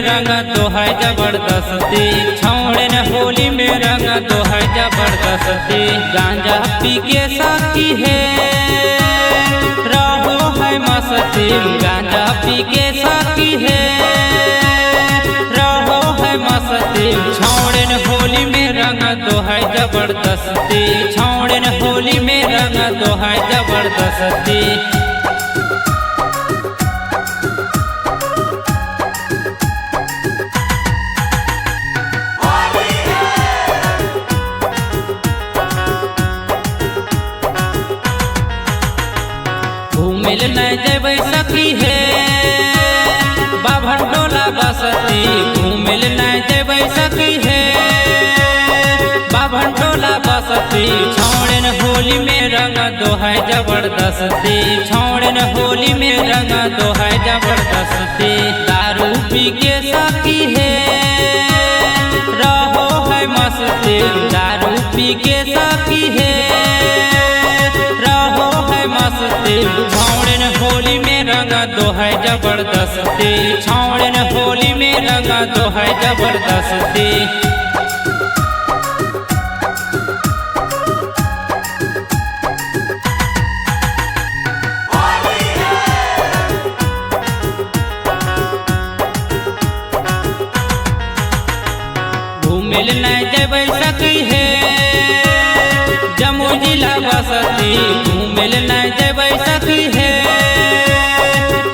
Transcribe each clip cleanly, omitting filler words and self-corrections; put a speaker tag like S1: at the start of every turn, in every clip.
S1: रंग तो है जबरदस्ती, छौड़े न होली में रंग तो है जबरदस्ती। गांजा पी के साथी है रहो है मस्ती, गांजा पी के साथी है रहो है मस्ती। छौड़े न होली में रंग तो है जबरदस्ती, छौड़े न होली में रंग तो है जबरदस्ती। घूमिल नहीं जेबै सखी है बाभन टोला बसती, घूमिल नहीं जेबै सखी है बाभन टोला बसती। छौड़े न होली में रंग तो है जबरदस्ती, छौड़े न होली में रंग तो है जबरदस्ती। दारू पी के सखी है रहो है मस्ती, दारू पी के सखी है रहो है मस्ती। छौड़े न होली में रंग तो है जबरदस्ती, छौड़े न होली में रंग तो है जबरदस्ती। घूमिल नहीं जेबै सखी है जम्मू जिला बसती, घूमिल नहीं जेबै सखी है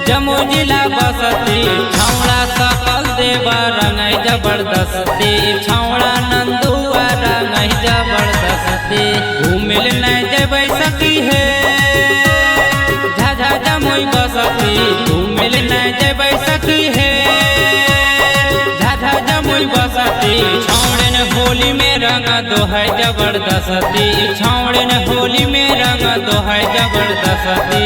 S1: जम्मू जिला बसती। छौड़ा सकल देवा रंग जबरदस्ती, छौड़ा नंदुआ रंग जबरदस्ती। घूमिल नहीं जेबै सखी है झाझा जमुई बसती, घूमिल नहीं जेबै सखी है झाझा जमुई बसती। छौड़े न होली में रंग तो है जबरदस्ती, छौड़े न होली में रंग तो है जबरदस्ती।